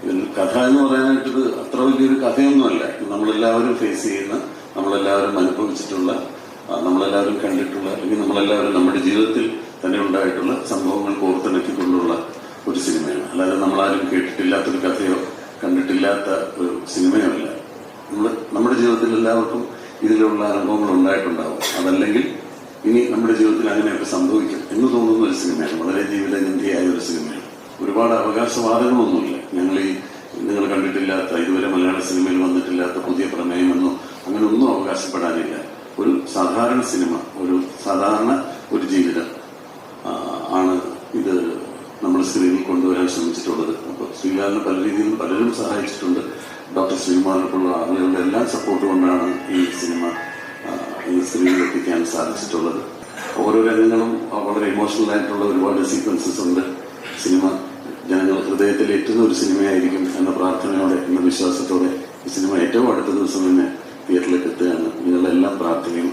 ഇതിൽ കഥ എന്ന് പറയാനായിട്ടത് അത്ര വലിയൊരു കഥയൊന്നുമല്ല. നമ്മളെല്ലാവരും ഫേസ് ചെയ്യുന്ന, നമ്മളെല്ലാവരും അനുഭവിച്ചിട്ടുള്ള, നമ്മളെല്ലാവരും കണ്ടിട്ടുള്ള, അല്ലെങ്കിൽ നമ്മളെല്ലാവരും നമ്മുടെ ജീവിതത്തിൽ തന്നെ ഉണ്ടായിട്ടുള്ള സംഭവങ്ങൾ കോർത്തിണക്കിക്കൊണ്ടുള്ള ഒരു സിനിമയാണ്. അല്ലാതെ നമ്മളാരും കേട്ടിട്ടില്ലാത്തൊരു കഥയോ കണ്ടിട്ടില്ലാത്ത ഒരു സിനിമയോ അല്ല. നമ്മുടെ ജീവിതത്തിൽ എല്ലാവർക്കും ഇതിലുള്ള അനുഭവങ്ങൾ ഉണ്ടായിട്ടുണ്ടാവും. അതല്ലെങ്കിൽ ഇനി നമ്മുടെ ജീവിതത്തിൽ അങ്ങനെയൊക്കെ സംഭവിക്കും എന്ന് തോന്നുന്ന ഒരു സിനിമയാണ്. വളരെ ജീവിതഗന്ധിയായ ഒരു സിനിമയാണ്. ഒരുപാട് അവകാശവാദങ്ങളൊന്നുമില്ല. നിങ്ങൾ കണ്ടിട്ടില്ലാത്ത, ഇതുവരെ മലയാള സിനിമയിൽ വന്നിട്ടില്ലാത്ത പുതിയ പ്രമേയമെന്നോ അങ്ങനെ ഒന്നും അവകാശപ്പെടാനില്ല. ഒരു സാധാരണ സിനിമ, ഒരു സാധാരണ ഒരു ജീവിതം ആണ് ഇത് നമ്മൾ സ്ക്രീനിൽ കൊണ്ടുവരാൻ ശ്രമിച്ചിട്ടുള്ളത്. അപ്പോൾ ശ്രീലാലിനെ പല രീതിയിലും പലരും സഹായിച്ചിട്ടുണ്ട്. ഡോക്ടർ ശ്രീകുമാറിനുള്ള ആളുകളുടെ എല്ലാം സപ്പോർട്ട് കൊണ്ടാണ് ഈ സിനിമ ഈ സ്ക്രീനിൽ എത്തിക്കാൻ സാധിച്ചിട്ടുള്ളത്. ഓരോ രംഗങ്ങളും വളരെ ഇമോഷണൽ ആയിട്ടുള്ള ഒരുപാട് സീക്വൻസസ് ഉണ്ട്. സിനിമ ജനങ്ങൾ ഹൃദയത്തിൽ എത്തുന്ന ഒരു സിനിമയായിരിക്കും എന്ന പ്രാർത്ഥനയോടെ, എന്ന വിശ്വാസത്തോടെ ഈ സിനിമ ഏറ്റവും അടുത്ത ദിവസം തന്നെ തിയേറ്ററിലേക്ക് എത്തുകയാണ്. നിങ്ങളെല്ലാം പ്രാർത്ഥനയോടെ